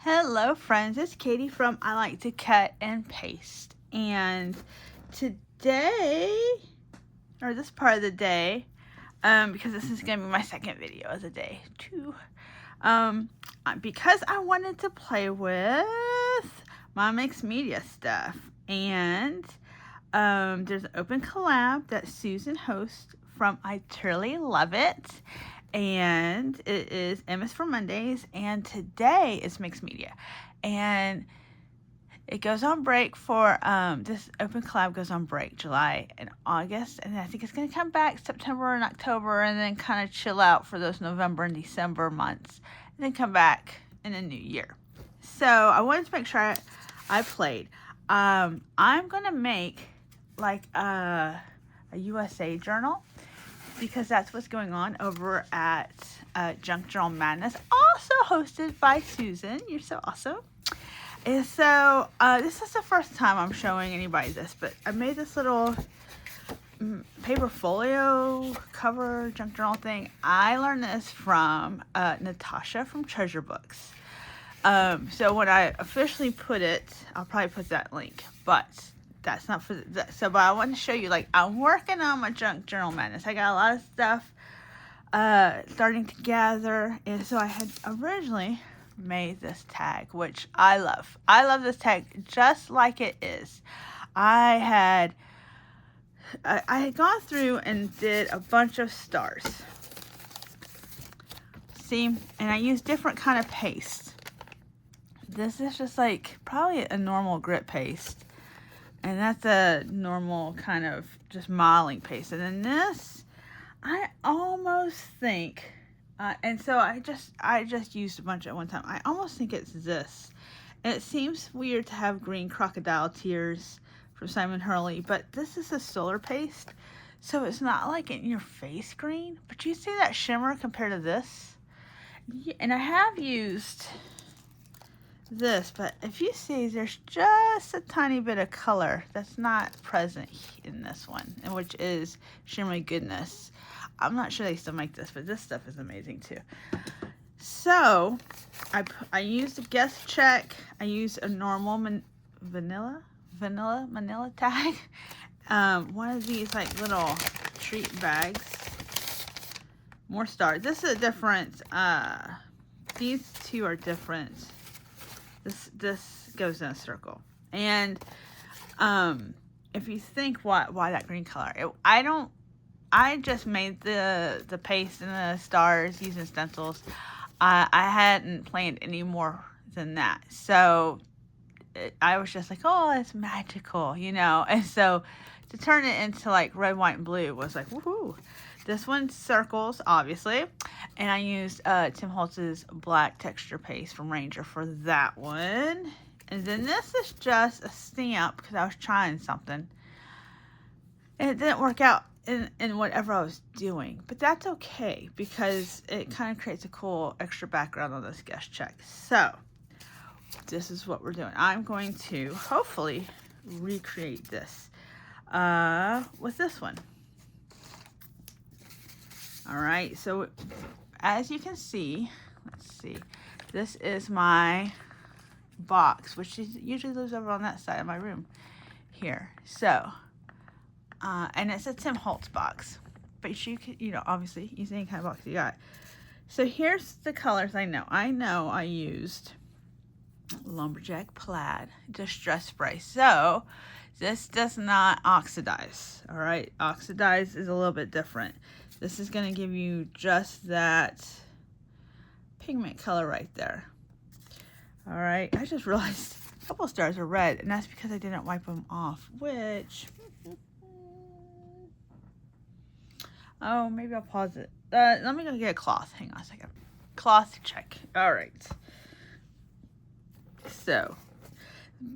Hello friends, it's Katie from I Like to Cut and Paste, and today, or this part of the day, because this is going to be my second video of the day too, because I wanted to play with my mixed media stuff, and there's an open collab that Susan hosts from I Truly Love It, and it is MS for Mondays, and today is mixed media, and it goes on break for this open collab goes on break July and August, and I think it's going to come back September and October, and then kind of chill out for those November and December months, and then come back in the new year. So I wanted to make sure I played. I'm going to make like a USA journal, because that's what's going on over at Junk Journal Madness, also hosted by Susan. You're so awesome. And so this is the first time I'm showing anybody this, but I made this little paper folio cover junk journal thing. I learned this from Natasha from Treasure Books. So when I officially put it, I'll probably put that link, but that's not for that. So, but I want to show you, like, I'm working on my Junk Journal Madness. I got a lot of stuff starting to gather, and so I had originally made this tag, which I love. I love this tag just like it is. I had gone through and did a bunch of stars. See, and I used different kind of paste. This is just like probably a normal grit paste, and that's a normal kind of just modeling paste. And then this, I almost think, and so I just used a bunch at one time. I almost think it's this. And it seems weird to have green crocodile tears from Simon Hurley, but this is a solar paste, so it's not like in your face green. But you see that shimmer compared to this? Yeah, and I have used this, but if you see, there's just a tiny bit of color that's not present in this one, and which is Shimmery Goodness. I'm not sure they still make this, but this stuff is amazing too. So I used a guest check. I used a normal vanilla tag. One of these like little treat bags. More stars. This is a different. These two are different. This goes in a circle, and if you think why that green color, I just made the paste and the stars using stencils. I hadn't planned any more than that, so I was just like, oh, it's magical, you know. And so to turn it into like red, white, and blue was like, woohoo. This one's circles, obviously, and I used Tim Holtz's black texture paste from Ranger for that one. And then this is just a stamp because I was trying something, and it didn't work out in whatever I was doing, but that's okay because it kind of creates a cool extra background on this guest check. So this is what we're doing. I'm going to hopefully recreate this with this one. All right, so as you can see, let's see, this is my box, which usually lives over on that side of my room here. So, and it's a Tim Holtz box, but you can, you know, obviously use any kind of box you got. So here's the colors I know. I used Lumberjack Plaid Distress Spray. So this does not oxidize, all right? Oxidize is a little bit different. This is going to give you just that pigment color right there. All right, I just realized a couple of stars are red, and that's because I didn't wipe them off, which, oh, maybe I'll pause it. Let me go get a cloth. Hang on a second. Cloth check. All right. So,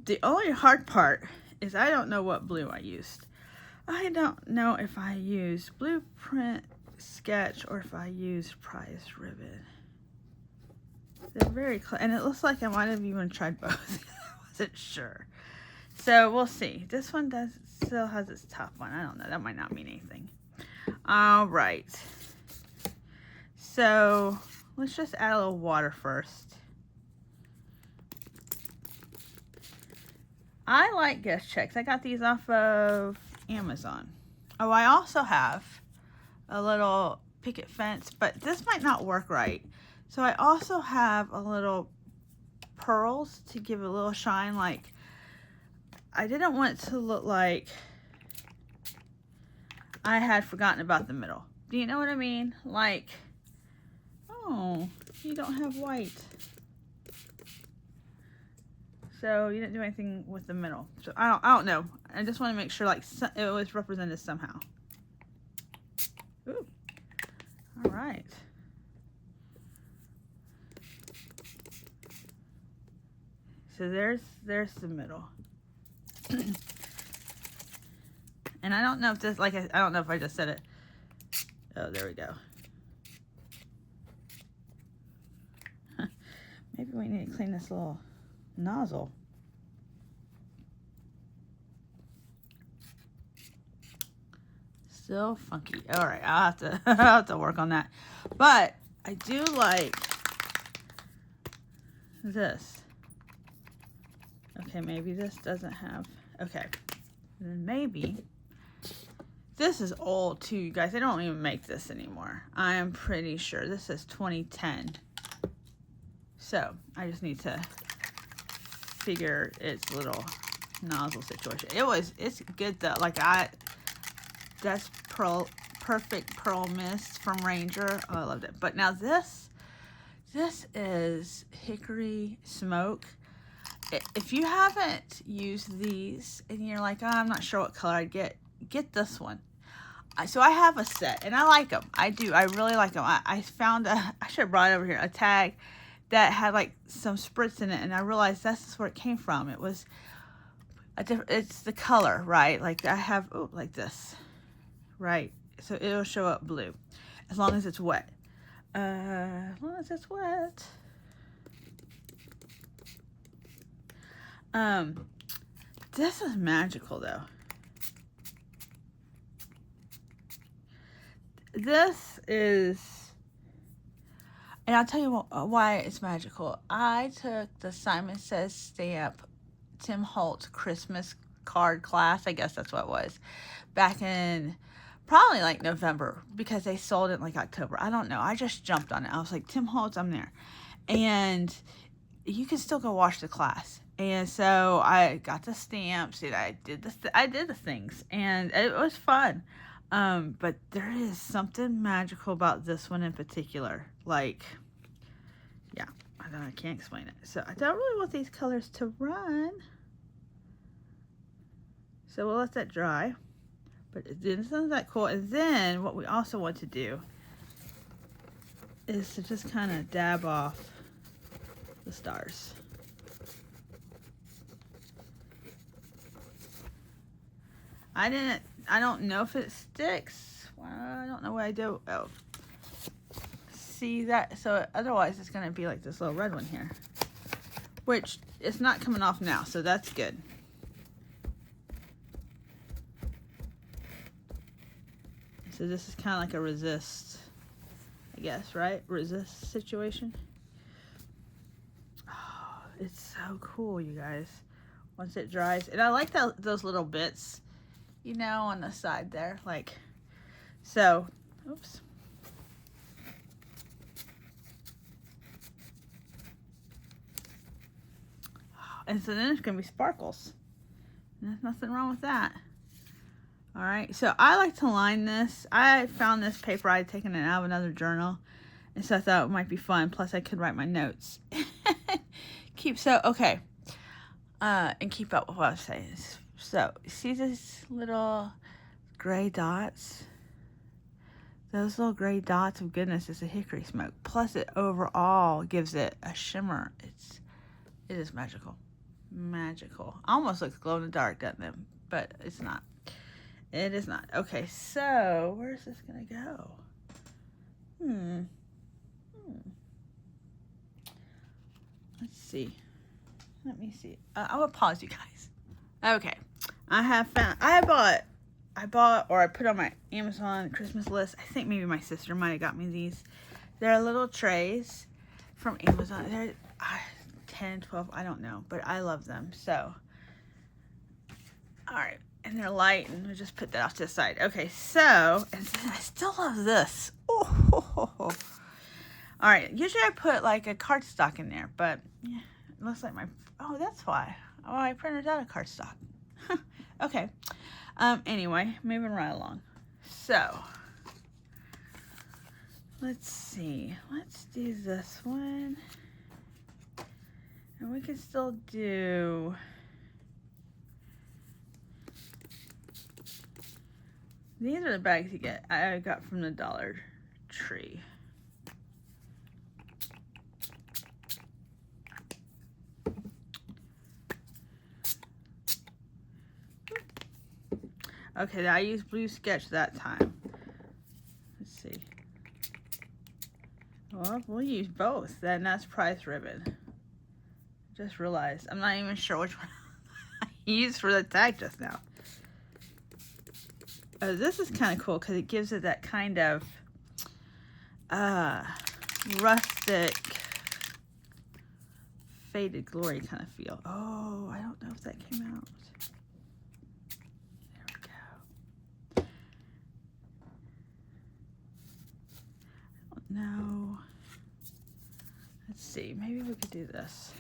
the only hard part is I don't know what blue I used. I don't know if I used Blueprint Sketch or if I used Prize Ribbon. They're very close, and it looks like I might have even tried both. I wasn't sure. So we'll see. This one still has its top one. I don't know. That might not mean anything. All right. So let's just add a little water first. I like guest checks. I got these off of Amazon. Oh, I also have a little picket fence, but this might not work right. So I also have a little pearls to give a little shine. Like, I didn't want it to look like I had forgotten about the middle. Do you know what I mean? Like, oh, you don't have white. So you didn't do anything with the middle. So I don't know. I just want to make sure like it was represented somehow. Ooh. All right. So there's the middle. And I don't know if this, like, I don't know if I just said it. Oh, there we go. Maybe we need to clean this little nozzle. Still funky. All right, I'll have to work on that. But I do like this. Okay, maybe this doesn't have. Okay, and then maybe this is old too, you guys. They don't even make this anymore. I am pretty sure this is 2010. So I just need to figure its little nozzle situation. It's good though. Like that's perfect pearl mist from Ranger. Oh, I loved it. But now this is hickory smoke. If you haven't used these and you're like, oh, I'm not sure what color I'd get this one. So I have a set and I like them. I do. I really like them. I found I should have brought it over here, a tag that had like some spritz in it, and I realized that's where it came from. It was it's the color, right? Like I have, oh, like this, right? So it'll show up blue as long as it's wet. As long as it's wet. This is magical though. This is, and I'll tell you why it's magical. I took the Simon Says Stamp Tim Holtz Christmas card class. I guess that's what it was. Back in probably like November, because they sold it in like October. I don't know. I just jumped on it. I was like, Tim Holtz, I'm there. And you can still go watch the class. And so I got the stamps and I did the things, and it was fun. But there is something magical about this one in particular. Like, yeah, I can't explain it. So I don't really want these colors to run. So we'll let that dry. But isn't that cool? And then what we also want to do is to just kind of dab off the stars. I don't know if it sticks. Well, I don't know what I do. Oh, see that? So otherwise it's going to be like this little red one here, which it's not coming off now, so that's good. So this is kind of like a resist, I guess, right? Resist situation. Oh, it's so cool, you guys. Once it dries, and I like those little bits, you know, on the side there, like, so, oops. And so then it's going to be sparkles. And there's nothing wrong with that. All right, so I like to line this. I found this paper. I had taken it out of another journal, and so I thought it might be fun. Plus, I could write my notes. Okay. And keep up with what I was saying. So, see these little gray dots? Those little gray dots of goodness is a hickory smoke. Plus, it overall gives it a shimmer. It is magical. Magical. Almost looks glow in the dark, doesn't it? But it's not. It is not. Okay, so where's this gonna go? Let's see. Let me see. I will pause, you guys. Okay, I bought, or I put on my Amazon Christmas list. I think maybe my sister might have got me these. They're little trays from Amazon. They're 10, 12, I don't know, but I love them. So All right, and they're light, and we'll just put that off to the side. Okay, so, and I still love this. Oh. All right, usually I put like a cardstock in there, but yeah, it looks like my, oh, that's why. Oh, I printed out a cardstock. Okay, anyway, moving right along. So, let's see, let's do this one. And we can still do, these are the bags you get, I got from the Dollar Tree. Okay, I used blue sketch that time. Let's see. Well, we'll use both. Then that's price ribbon. Just realized I'm not even sure which one I used for the tag just now. Oh, this is kind of cool because it gives it that kind of rustic, faded glory kind of feel. Oh, I don't know if that came out. No. Let's see. Maybe we could do this.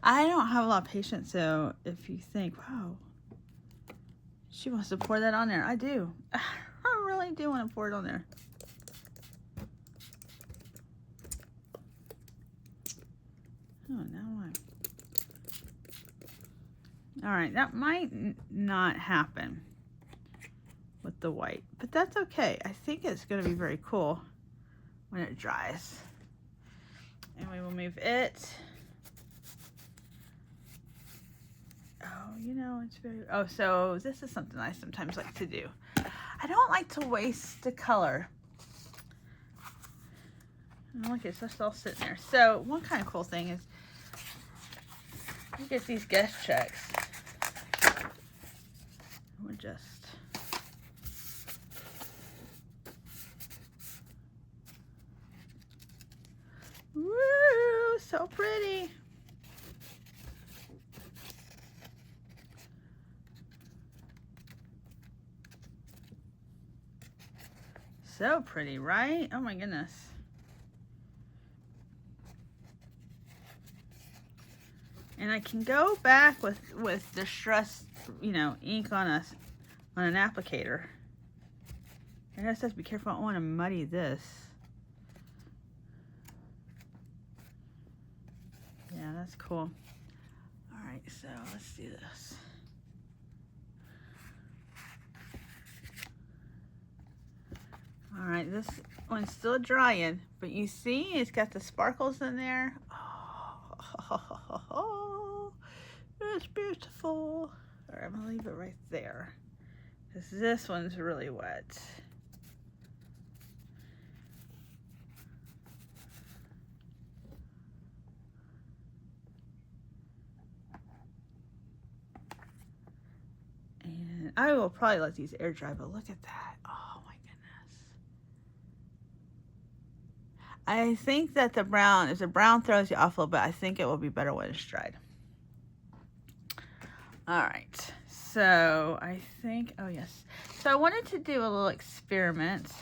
I don't have a lot of patience, so if you think, wow, she wants to pour that on there, I do. I really do want to pour it on there. Oh, now I... All right, that might not happen with the white, but that's okay. I think it's going to be very cool when it dries. And we will move it. Oh, you know, it's very, oh, so this is something I sometimes like to do. I don't like to waste the color. Oh, look, it's just all sitting there. So one kind of cool thing is you get these guest checks. We're just, woo, so pretty. So pretty, right? Oh my goodness. And I can go back with distressed, you know, ink on an applicator. I just have to be careful. I don't want to muddy this. Yeah, that's cool. All right, so let's do this. All right, this one's still drying, but you see it's got the sparkles in there. Oh, it's beautiful. All right, I'm gonna leave it right there because this one's really wet. And I will probably let these air dry, but look at that. Oh my goodness. I think that the brown, if the brown throws you off a little bit, I think it will be better when it's dried. All right, so I think, oh yes. So I wanted to do a little experiment.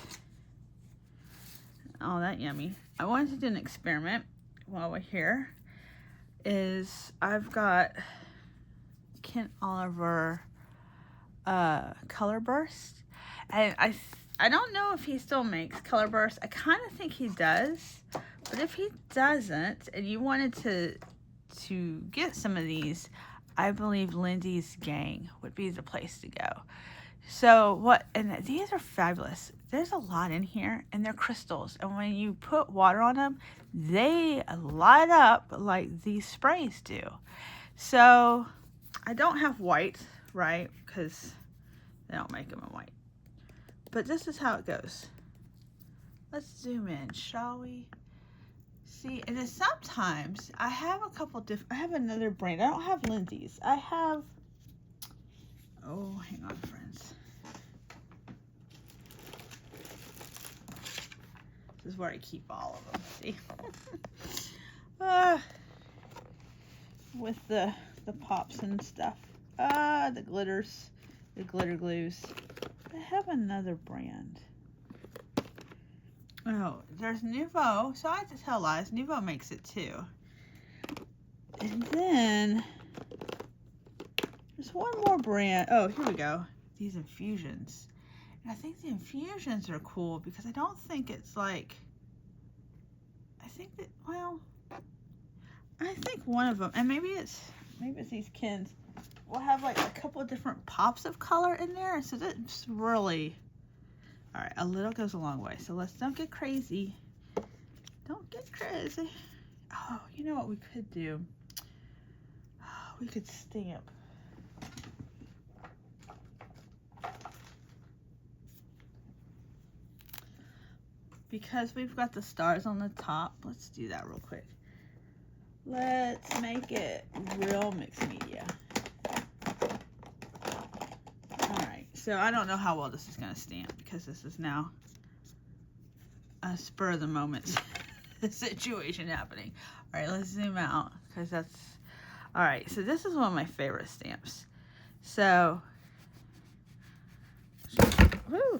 Oh, that yummy. I wanted to do an experiment while we're here. I've got Kent Oliver Color Burst, and I don't know if he still makes Color Burst. I kind of think he does, but if he doesn't, and you wanted to get some of these, I believe Lindy's Gang would be the place to go. So and these are fabulous. There's a lot in here, and they're crystals, and when you put water on them, they light up like these sprays do. So I don't have white, right, because they don't make them in white. But this is how it goes. Let's zoom in, shall we? See, and then sometimes I have a couple different, I have another brand. I don't have Lindsay's. I have, oh, hang on, friends. This is where I keep all of them, see? With the pops and stuff. The glitters, the glitter glues. I have another brand. Oh, there's Nouveau. So I have to tell lies. Nouveau makes it too. And then there's one more brand. Oh, here we go. These infusions. And I think the infusions are cool because I don't think it's like, I think that, well, I think one of them, and maybe it's these Kins, will have like a couple of different pops of color in there. So that's really, all right, a little goes a long way. So let's don't get crazy. Don't get crazy. Oh, you know what we could do? Oh, we could stamp. Because we've got the stars on the top, let's do that real quick. Let's make it real mixed media. All right, so I don't know how well this is gonna stamp because this is now a spur of the moment situation happening. All right, let's zoom out because that's, all right, so this is one of my favorite stamps. So, woo.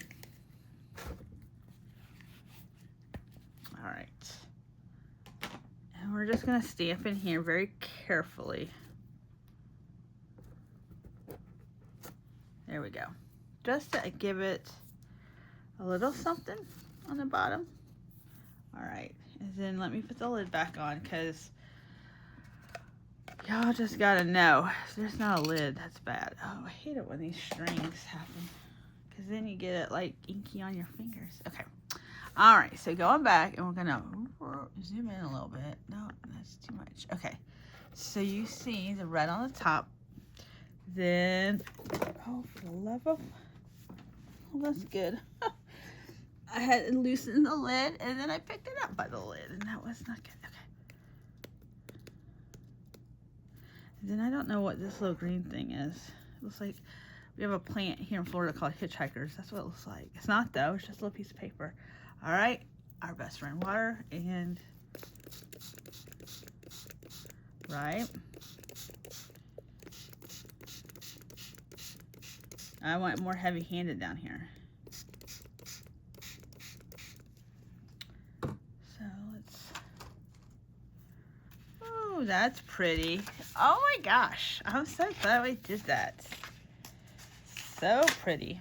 All right, and we're just gonna stamp in here very carefully. There we go. Just to give it a little something on the bottom. All right, and then let me put the lid back on because y'all just gotta know, if there's not a lid, that's bad. Oh, I hate it when these strings happen because then you get it like inky on your fingers. Okay. All right, so going back, and we're gonna zoom in a little bit. No, that's too much. Okay, so you see the red on the top. Then, oh, for the love of, oh, that's good. I had loosened the lid, and then I picked it up by the lid, and that was not good. Okay. And then I don't know what this little green thing is. It looks like we have a plant here in Florida called hitchhikers. That's what it looks like. It's not though, it's just a little piece of paper. All right, our best friend water, and right. I want more heavy-handed down here. So let's, oh, that's pretty. Oh my gosh, I'm so glad we did that. So pretty.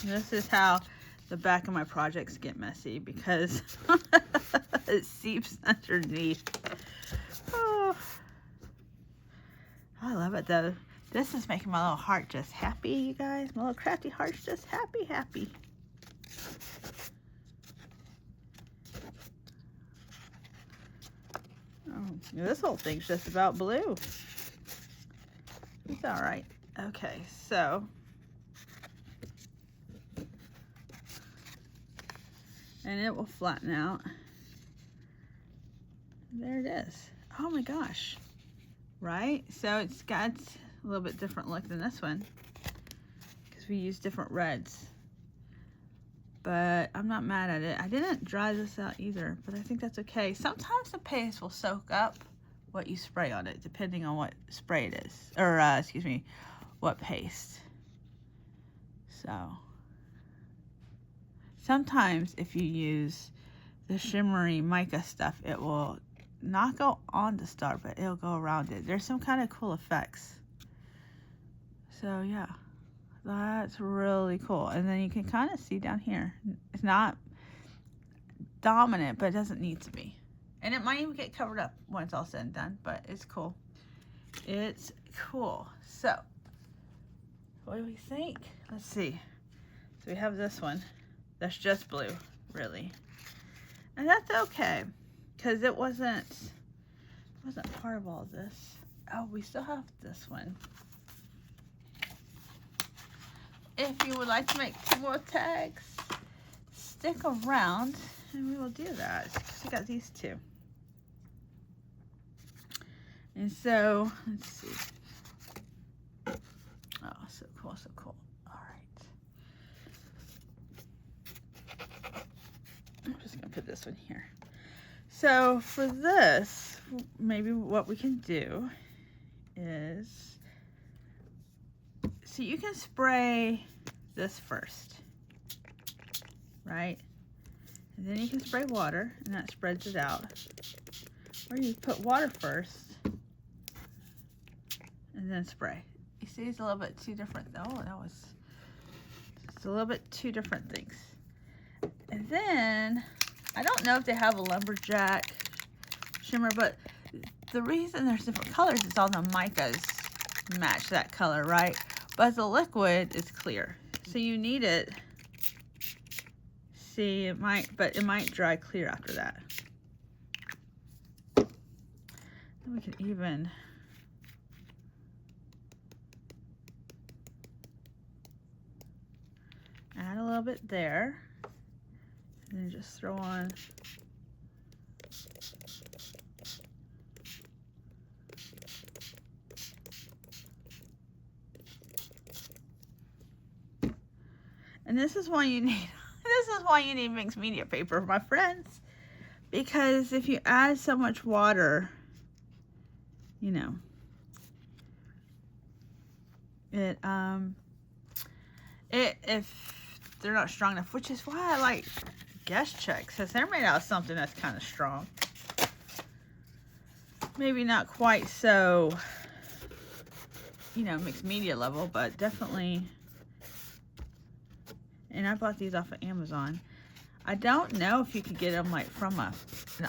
This is how the back of my projects get messy because it seeps underneath. Oh, I love it though. This is making my little heart just happy, you guys. My little crafty heart's just happy, happy. Oh, this whole thing's just about blue. It's all right. Okay, so. And it will flatten out. There it is. Oh my gosh. Right? So it's got a little bit different look than this one because we use different reds. But I'm not mad at it. I didn't dry this out either, but I think that's okay. Sometimes the paste will soak up what you spray on it, depending on what spray it is. Or, excuse me, what paste. So. Sometimes if you use the shimmery mica stuff, it will not go on the star, but it'll go around it. There's some kind of cool effects. So yeah, that's really cool. And then you can kind of see down here. It's not dominant, but it doesn't need to be. And it might even get covered up when it's all said and done, but it's cool. It's cool. So, what do we think? Let's see. So we have this one. That's just blue, really. And that's okay, because it wasn't part of all this. Oh, we still have this one. If you would like to make 2 more tags, stick around and we will do that. We got these 2. And so, let's see. Oh, so cool, so cool. All right. I'm just gonna put this one here. So for this, maybe what we can do is, so you can spray this first, right? And then you can spray water and that spreads it out. Or you put water first and then spray. You see it's a little bit 2 different, oh, that was just a little bit 2 different things. And then, I don't know if they have a lumberjack shimmer, but the reason there's different colors is all the micas match that color, right? But the liquid is clear. So you need it. See, it might dry clear after that. Then we can even add a little bit there. And then just throw on and this is why you need mixed media paper, my friends, because if you add so much water, you know, if they're not strong enough, which is why I like Guess Checks, because they're made out of something that's kind of strong. Maybe not quite so, you know, mixed media level, but definitely. And I bought these off of Amazon. I don't know if you could get them like from an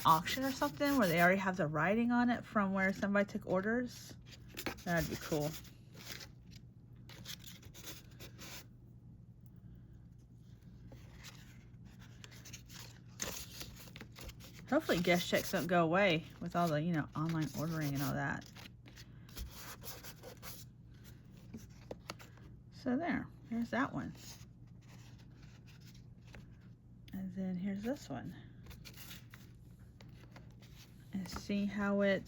auction or something where they already have the writing on it from where somebody took orders. That'd be cool. Hopefully Guess Checks don't go away with all the, you know, online ordering and all that. So there's that one. And then here's this one. And see how when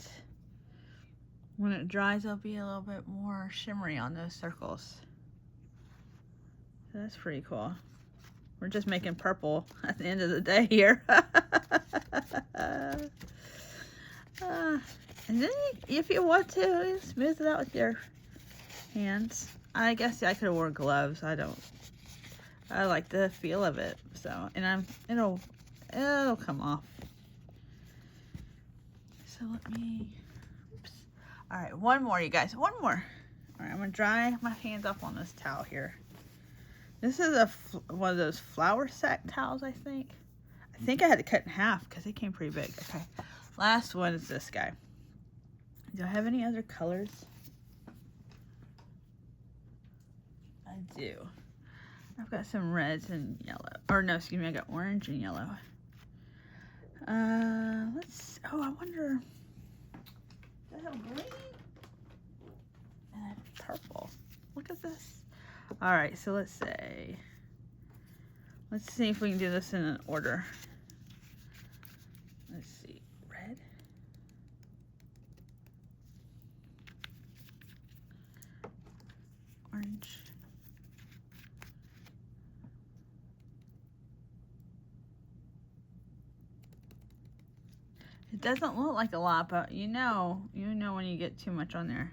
it dries, it'll be a little bit more shimmery on those circles. So that's pretty cool. We're just making purple at the end of the day here. And then if you want to, you smooth it out with your hands. I guess I could have worn gloves. I like the feel of it. So, and it'll come off. So let me, oops. All right, one more, you guys, one more. All right, I'm gonna dry my hands off on this towel here. This is one of those flour sack towels, I think. I think I had to cut in half because they came pretty big. Okay, last one is this guy. Do I have any other colors? I do. I've got some reds and yellow. Or no, excuse me, I got orange and yellow. Oh, I wonder, do I have green? And I have purple. Look at this. All right, so let's see if we can do this in an order. Let's see, red. Orange. It doesn't look like a lot, but you know when you get too much on there.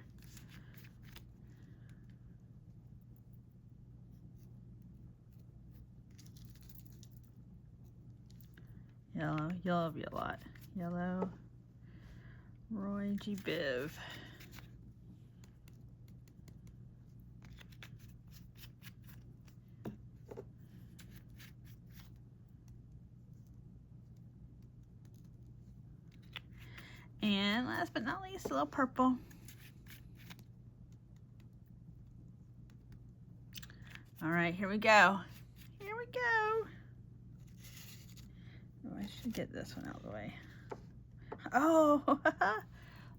Yellow will be a lot. Yellow, Roy G. Biv. And last but not least, a little purple. All right, here we go. Here we go. Oh, I should get this one out of the way. Oh,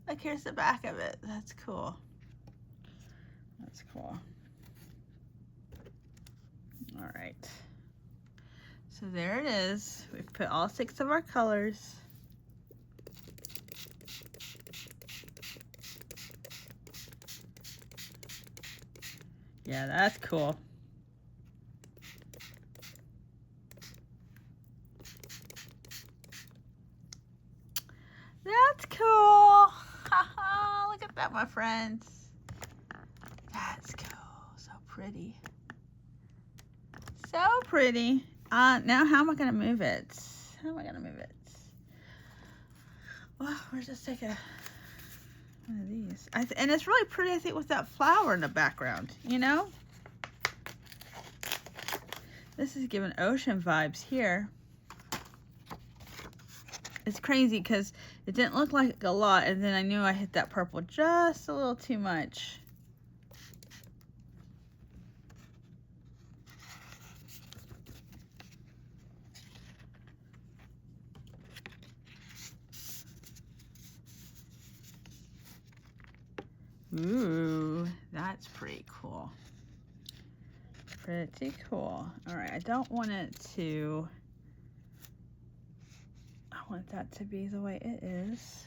I look, here's the back of it. That's cool. That's cool. All right. So there it is. We've put all 6 of our colors. Yeah, that's cool. That's cool. Look at that, my friends. That's cool. So pretty. So pretty. Now how am I going to move it? How am I going to move it? Well, we'll just take one of these. And it's really pretty, I think, with that flower in the background, you know? This is giving ocean vibes here. It's crazy because it didn't look like a lot, and then I knew I hit that purple just a little too much. Ooh, that's pretty cool. Pretty cool. All right, I don't want it to... I want that to be the way it is.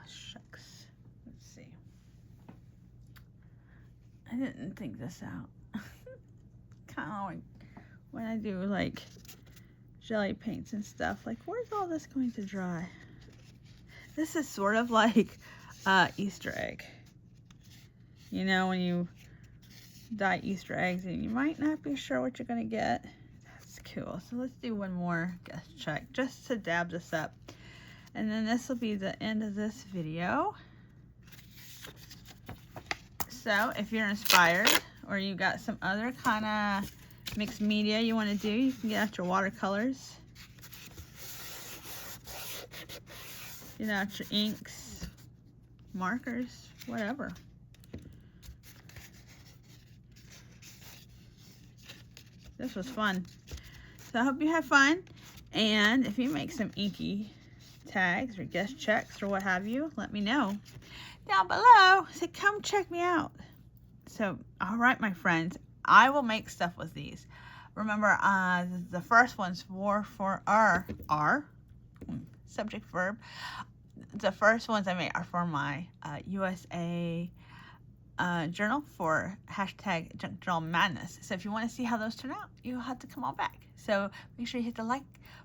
Shucks. Let's see. I didn't think this out. Kind of like when I do like jelly paints and stuff, like where's all this going to dry? This is sort of like Easter egg. You know, when you dye Easter eggs and you might not be sure what you're gonna get. That's cool. So let's do one more guess check just to dab this up. And then this will be the end of this video. So if you're inspired or you got some other kind of mixed media you want to do, you can get out your watercolors. Get out your inks, markers, whatever. This was fun. So I hope you have fun. And if you make some inky tags or guest checks or what have you, let me know down below. So come check me out. So, all right, my friends, I will make stuff with these. Remember, the first one's for our subject verb. The first ones I made are for my USA journal for hashtag Junk Journal Madness. So if you want to see how those turn out, you'll have to come on back. So make sure you hit the like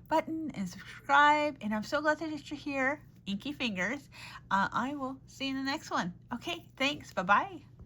button and subscribe. And I'm so glad that you're here. Inky fingers. I will see you in the next one. Okay, thanks. Bye-bye.